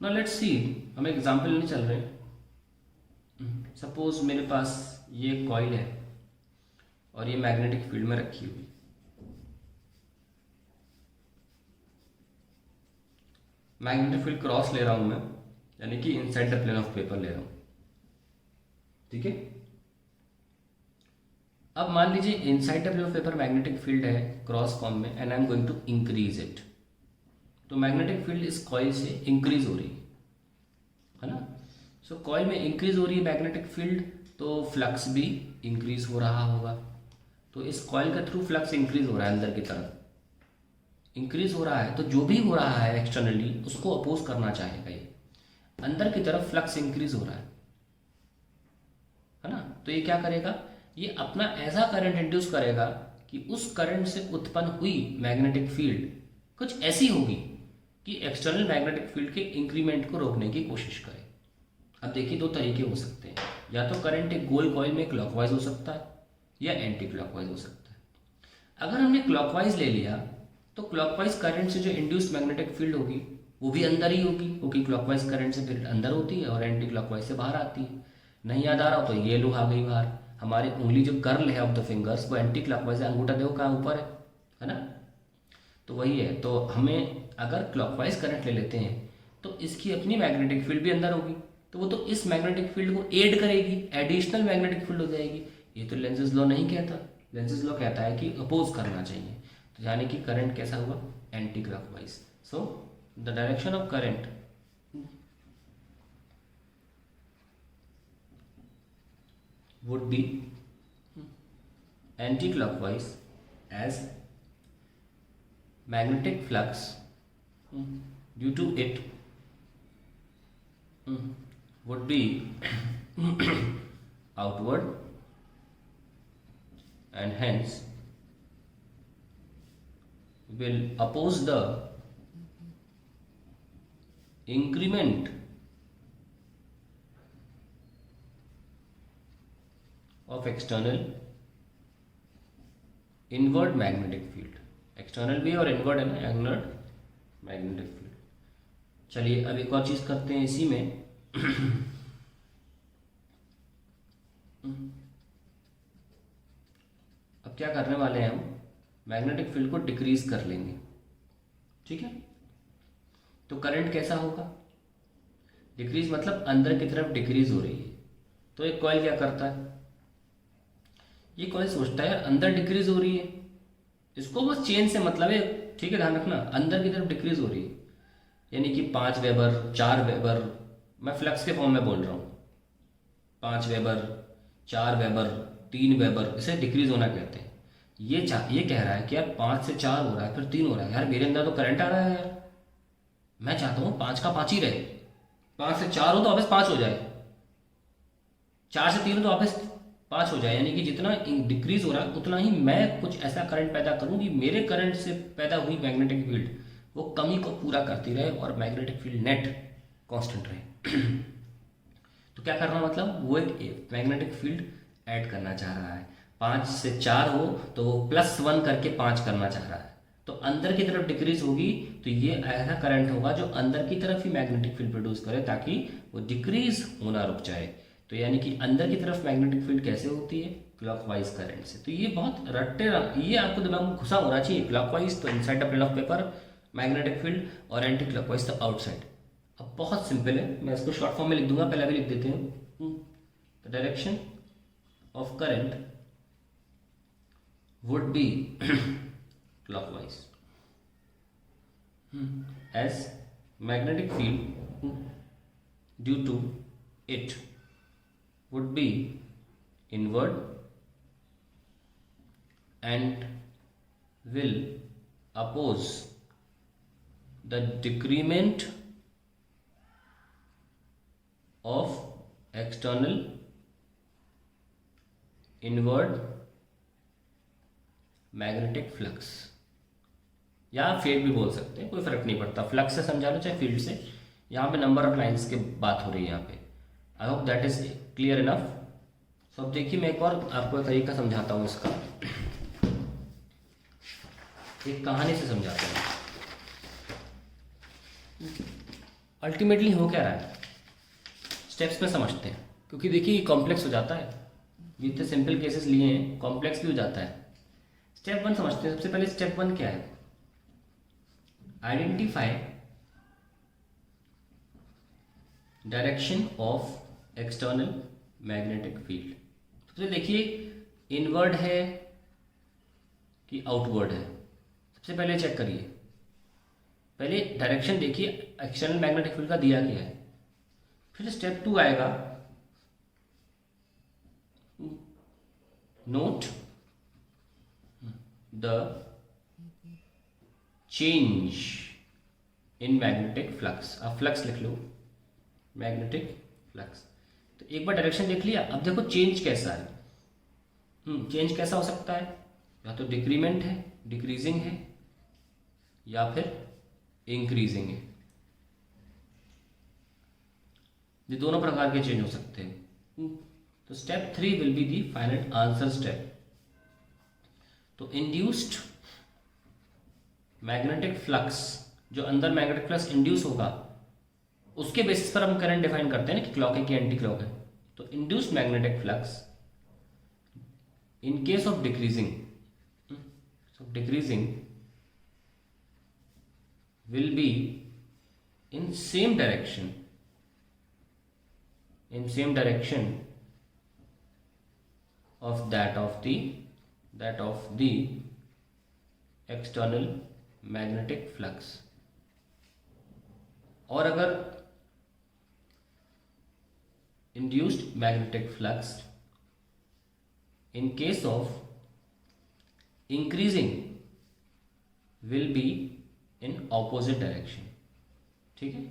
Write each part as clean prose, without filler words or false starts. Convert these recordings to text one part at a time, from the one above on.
ना let's see, हम example नहीं चल रहे। सपोज मेरे पास ये कॉइल है और ये मैग्नेटिक फील्ड में रखी हुई। मैग्नेटिक फील्ड क्रॉस ले रहा हूं मैं, यानी कि inside the plane of paper ले रहा हूं। ठीक है, अब मान लीजिए inside the plane of paper magnetic field है क्रॉस फॉर्म में, and I am going to increase it. तो मैग्नेटिक फील्ड इस कॉइल से इंक्रीज हो रही है ना। सो कॉइल में इंक्रीज हो रही है मैग्नेटिक फील्ड, तो फ्लक्स भी इंक्रीज हो रहा होगा। तो इस कॉइल के थ्रू फ्लक्स इंक्रीज हो रहा है, अंदर की तरफ इंक्रीज हो रहा है। तो जो भी हो रहा है एक्सटर्नली उसको अपोज करना चाहेगा ये। अंदर की तरफ फ्लक्स इंक्रीज हो रहा है ना। तो ये क्या करेगा, ये अपना ऐसा करंट इंड्यूस करेगा कि उस करंट से उत्पन्न हुई मैग्नेटिक फील्ड कुछ ऐसी होगी कि एक्सटर्नल मैग्नेटिक फील्ड के इंक्रीमेंट को रोकने की कोशिश करे। अब देखिए दो तरीके हो सकते हैं, या तो करंट एक गोल कॉइल में क्लॉकवाइज हो सकता है या एंटी क्लॉकवाइज हो सकता है। अगर हमने क्लॉकवाइज ले लिया तो क्लॉकवाइज करंट से जो इंड्यूस्ड मैग्नेटिक फील्ड होगी वो भी अंदर ही होगी, क्योंकि क्लॉकवाइज करंट से फील्ड अंदर होती है और एंटी क्लॉकवाइज से बाहर आती है। नहीं याद आ रहा हो तो ये लो आ गई बाहर। हमारी उंगली जो कर्ल है ऑफ द फिंगर्स वो एंटी क्लॉकवाइज है, अंगूठा देखो कहाँ ऊपर है ना। तो वही है, तो हमें अगर क्लॉकवाइज करंट ले लेते हैं तो इसकी अपनी मैग्नेटिक फील्ड भी अंदर होगी, तो वो तो इस मैग्नेटिक फील्ड को एड करेगी, एडिशनल मैग्नेटिक फील्ड हो जाएगी। ये तो लेंजेस लॉ नहीं कहता, लेंजेस लॉ कहता है कि अपोज करना चाहिए। तो यानी कि करंट कैसा हुआ, anti clockwise. So the direction of current would be anti-clockwise, as magnetic flux due to it would be outward, and hence will oppose the increment of external inward magnetic field। External भी और inward है ना, inward magnetic field. चलिए अब एक और चीज करते हैं इसी में। अब क्या करने वाले हैं हम, मैग्नेटिक फील्ड को डिक्रीज कर लेंगे। ठीक है, तो करंट कैसा होगा, डिक्रीज मतलब अंदर की तरफ डिक्रीज हो रही है। तो एक कॉइल क्या करता है, ये कॉइल सोचता है यार अंदर डिक्रीज हो रही है, इसको बस चेन से मतलब है। ठीक है, ध्यान रखना अंदर की तरफ डिक्रीज हो रही है, यानी कि 5 वेबर 4 वेबर, मैं फ्लक्स के फॉर्म में बोल रहा हूँ। 5 वेबर 4 वेबर 3 वेबर, इसे डिक्रीज होना कहते हैं। ये कह रहा है कि यार 5 से 4 हो रहा है फिर 3 हो रहा है, यार मेरे अंदर तो करंट आ रहा है यार, मैं चाहता हूँ 5 का 5 ही रहे। 5 से 4 हो तो वापस 5 हो जाए, 4 से 3 हो तो वापस 5 हो जाए। यानी कि जितना डिक्रीज हो रहा है उतना ही मैं कुछ ऐसा करंट पैदा करूं कि मेरे करंट से पैदा हुई मैग्नेटिक फील्ड वो कमी को पूरा करती रहे और मैग्नेटिक फील्ड नेट कांस्टेंट रहे। तो क्या करना मतलब, वो एक मैग्नेटिक फील्ड ऐड करना चाह रहा है। 5 से 4 हो तो वो +1 करके 5 करना चाह रहा है। तो अंदर की तरफ डिक्रीज होगी तो ये ऐसा करंट होगा जो अंदर की तरफ ही मैग्नेटिक फील्ड प्रोड्यूस करे ताकि वो डिक्रीज होना रुक जाए। तो यानी कि अंदर की तरफ मैग्नेटिक फील्ड कैसे होती है, क्लॉकवाइज करंट से। तो ये बहुत ये आपको दिमाग में घुसा होना चाहिए। क्लॉकवाइज तो inside the plane of paper magnetic field, और एंटी क्लॉकवाइज तो आउटसाइड। अब बहुत सिंपल है, मैं इसको शॉर्ट फॉर्म में लिख दूंगा, पहले भी लिख देते हैं। The direction of current would be clockwise, as magnetic field due to it would be inward and will oppose the decrement of external inward magnetic flux, या फील्ड भी बोल सकते हैं, कोई फर्क नहीं पड़ता, फ्लक्स से समझा लो चाहे फील्ड से। यहाँ पे नंबर ऑफ लाइंस की बात हो रही है यहाँ पे। I hope that is clear enough. So अब देखिए मैं एक और आपको तरीका समझाता हूँ इसका, एक कहानी से समझाता हूँ। अल्टीमेटली हो क्या रहा है, स्टेप्स में समझते हैं, क्योंकि देखिए कॉम्प्लेक्स हो जाता है, ये इतने सिंपल केसेस लिए हैं, कॉम्प्लेक्स भी हो जाता है। स्टेप 1 समझते हैं। सबसे पहले स्टेप 1 क्या है, identify direction of external magnetic field. सबसे देखिए इनवर्ड है कि आउटवर्ड है, सबसे पहले चेक करिए, पहले डायरेक्शन देखिए एक्सटर्नल मैग्नेटिक फील्ड का दिया गया है। फिर स्टेप 2 आएगा, note the change in magnetic flux. आप फ्लक्स लिख लो, मैग्नेटिक फ्लक्स। तो एक बार डायरेक्शन देख लिया, अब देखो चेंज कैसा है। चेंज कैसा हो सकता है, या तो डिक्रीमेंट है, डिक्रीजिंग है, या फिर इंक्रीजिंग है। ये दोनों प्रकार के चेंज हो सकते हैं। तो step 3 will be the final answer step. तो इंड्यूस्ड मैग्नेटिक फ्लक्स, जो अंदर मैग्नेटिक फ्लक्स इंड्यूस होगा उसके बेसिस पर हम करंट डिफाइन करते हैं ना कि क्लॉक है कि एंटी क्लॉक है। तो induced magnetic flux in case of decreasing, will be in same direction of that of the external magnetic flux। और अगर induced magnetic flux in case of increasing will be in opposite direction. ठीक है,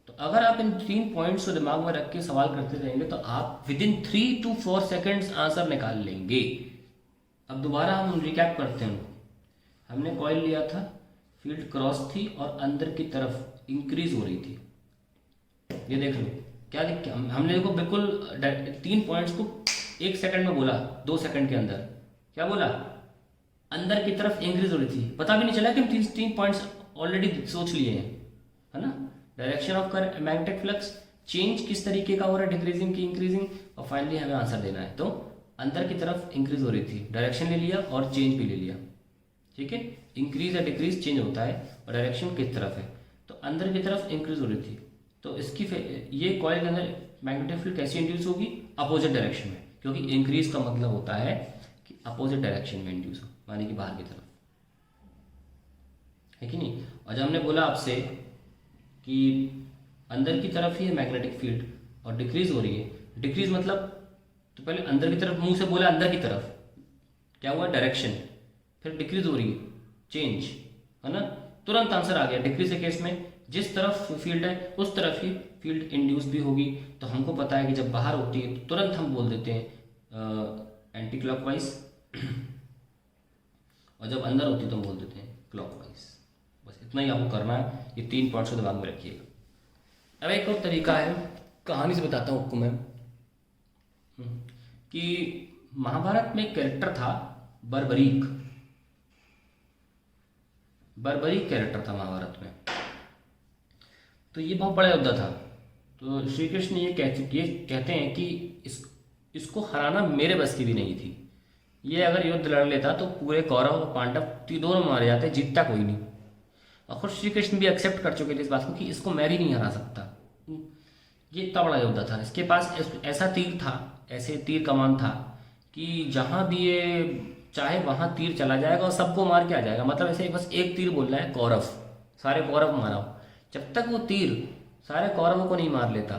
तो अगर आप इन 3 points को दिमाग में रख के सवाल करते रहेंगे तो आप with in 3 to 4 seconds answer निकाल लेंगे। अब दोबारा हम रिकैप करते हैं उनको। हमने कॉइल लिया था, फील्ड क्रॉस थी और अंदर की तरफ इंक्रीज हो रही थी। ये देख लो क्या हमने देखो बिल्कुल 3 पॉइंट्स को 1 सेकंड में बोला, 2 सेकंड के अंदर क्या बोला, अंदर की तरफ इंक्रीज हो रही थी। पता भी नहीं चला कि हम 3 पॉइंट्स ऑलरेडी सोच लिए हैं, है ना। Direction of magnetic flux, change किस तरीके का हो रहा है, डिक्रीजिंग की इंक्रीजिंग, और फाइनली हमें आंसर देना है। तो अंदर की तरफ इंक्रीज हो रही थी, डायरेक्शन ले लिया और चेंज भी ले लिया। ठीक है, इंक्रीज या डिक्रीज चेंज होता है, और डायरेक्शन किस तरफ है, तो अंदर की तरफ इंक्रीज हो रही थी। तो इसकी ये कॉइल के अंदर मैग्नेटिक फील्ड कैसे इंड्यूस होगी, अपोजिट डायरेक्शन में, क्योंकि इंक्रीज का मतलब होता है कि अपोजिट डायरेक्शन में इंड्यूस हो, माने कि बाहर की तरफ, है कि नहीं। और जब हमने बोला आपसे कि अंदर की तरफ ही है मैग्नेटिक फील्ड और डिक्रीज हो रही है, डिक्रीज मतलब, तो पहले अंदर की तरफ मुंह से बोला अंदर की तरफ, क्या हुआ डायरेक्शन, फिर डिक्रीज हो रही है चेंज, है ना। तुरंत आंसर आ गया। डिक्रीज के केस में जिस तरफ फील्ड है उस तरफ ही फील्ड इंड्यूस भी होगी। तो हमको पता है कि जब बाहर होती है तो तुरंत हम बोल देते हैं एंटी क्लॉकवाइज, और जब अंदर होती है तो हम बोल देते हैं क्लॉकवाइज। बस इतना ही आपको करना है, ये 3 पॉइंट्स को दिमाग में रखिएगा। अब एक और तरीका है, कहानी से बताता हूँ आपको मैं, कि महाभारत में एक कैरेक्टर था बर्बरीक। बर्बरीक कैरेक्टर था महाभारत में। तो ये बहुत बड़ा योद्धा था। तो श्री कृष्ण ये कहते हैं कि इसको हराना मेरे बस की भी नहीं थी। ये अगर युद्ध लड़ लेता तो पूरे कौरव और पांडव दोनों मारे जाते, जीतता कोई नहीं। और खुद श्री कृष्ण भी एक्सेप्ट कर चुके थे इस बात को कि इसको मैं भी नहीं हरा सकता। ये इतना बड़ा योद्धा था। इसके पास ऐसा तीर था, ऐसे तीर कमान था कि जहाँ भी ये चाहे वहाँ तीर चला जाएगा और सबको मार के आ जाएगा। मतलब ऐसे बस एक तीर बोलना है कौरव, सारे कौरव मारो। जब तक वो तीर सारे कौरवों को नहीं मार लेता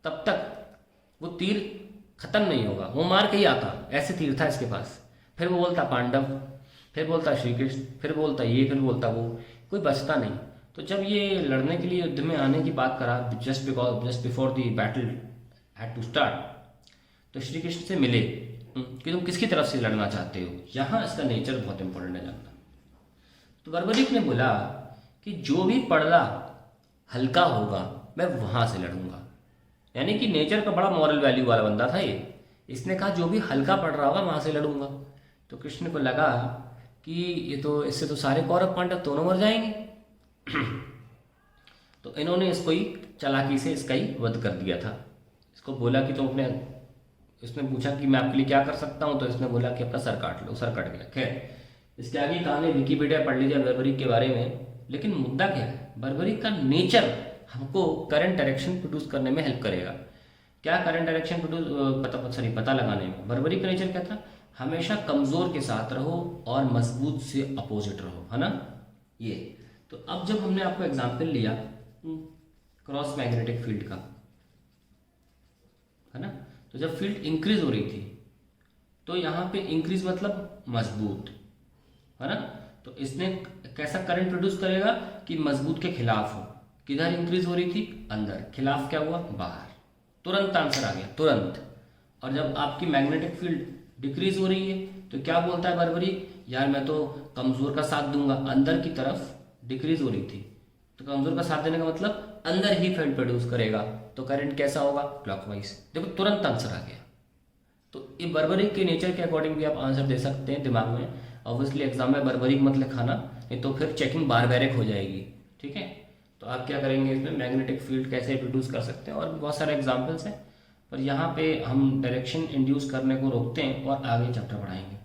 तब तक वो तीर खत्म नहीं होगा, वो मार के ही आता। ऐसे तीर था इसके पास। फिर वो बोलता पांडव, फिर बोलता श्री कृष्ण, फिर बोलता ये, फिर बोलता वो, कोई बचता नहीं। तो जब ये लड़ने के लिए युद्ध में आने की बात करा, just before the battle had to start, तो श्री कृष्ण से मिले कि तुम किसकी तरफ से लड़ना चाहते हो। यहाँ इसका नेचर बहुत इंपॉर्टेंट है जानना। तो बर्बरीक ने बोला कि जो भी पड़ला हल्का होगा मैं वहाँ से लड़ूंगा। यानी कि नेचर का बड़ा मॉरल वैल्यू वाला बंदा था ये। इसने कहा जो भी हल्का पड़ रहा होगा वहाँ से लड़ूंगा। तो कृष्ण को लगा कि ये तो इससे तो सारे कौरव पांडव दोनों मर जाएंगे। तो इन्होंने इसको ही चालाकी से इसका ही वध कर दिया था। इसको बोला कि तुम अपने, इसने पूछा कि मैं आपके लिए क्या कर सकता हूँ, तो इसने बोला कि अपना सर काट लो, सर कट गया। खैर, इसके आगे कहानी विकिपीडिया पढ़ लीजिए बर्बरिक के बारे में। लेकिन मुद्दा क्या है, बर्बरिक का नेचर हमको करंट डायरेक्शन प्रोड्यूस करने में हेल्प करेगा। क्या करंट डायरेक्शन प्रोड्यूस पता लगाने में बर्बरिक का नेचर क्या था, हमेशा कमजोर के साथ रहो और मजबूत से अपोजिट रहो, है ना ये। तो अब जब हमने आपको एग्जाम्पल लिया क्रॉस मैग्नेटिक फील्ड का, है ना, तो जब फील्ड इंक्रीज हो रही थी तो यहाँ पे इंक्रीज मतलब मजबूत, है ना, तो इसने कैसा करंट प्रोड्यूस करेगा कि मजबूत के खिलाफ हो। किधर इंक्रीज हो रही थी, अंदर, खिलाफ क्या हुआ, बाहर। तुरंत आंसर आ गया, तुरंत। और जब आपकी मैग्नेटिक फील्ड डिक्रीज हो रही है तो क्या बोलता है बर्बरिक, यार मैं तो कमजोर का साथ दूंगा, अंदर की तरफ डिक्रीज हो रही थी तो कमजोर का साथ देने का मतलब अंदर ही फील्ड प्रोड्यूस करेगा, तो करंट कैसा होगा, क्लॉकवाइज। देखो तुरंत आंसर आ गया। तो ये बर्बरिक के नेचर के अकॉर्डिंग भी आप आंसर दे सकते हैं दिमाग में। ऑब्वियसली एग्जाम में बर्बरिक मत लिखाना, नहीं तो फिर चेकिंग बारबैरिक हो जाएगी, ठीक है। तो आप क्या करेंगे, इसमें मैग्नेटिक फील्ड कैसे प्रोड्यूस कर सकते हैं, और भी बहुत सारे एग्जाम्पल्स हैं, पर यहाँ पे हम डायरेक्शन इंड्यूस करने को रोकते हैं और आगे चैप्टर पढ़ाएंगे।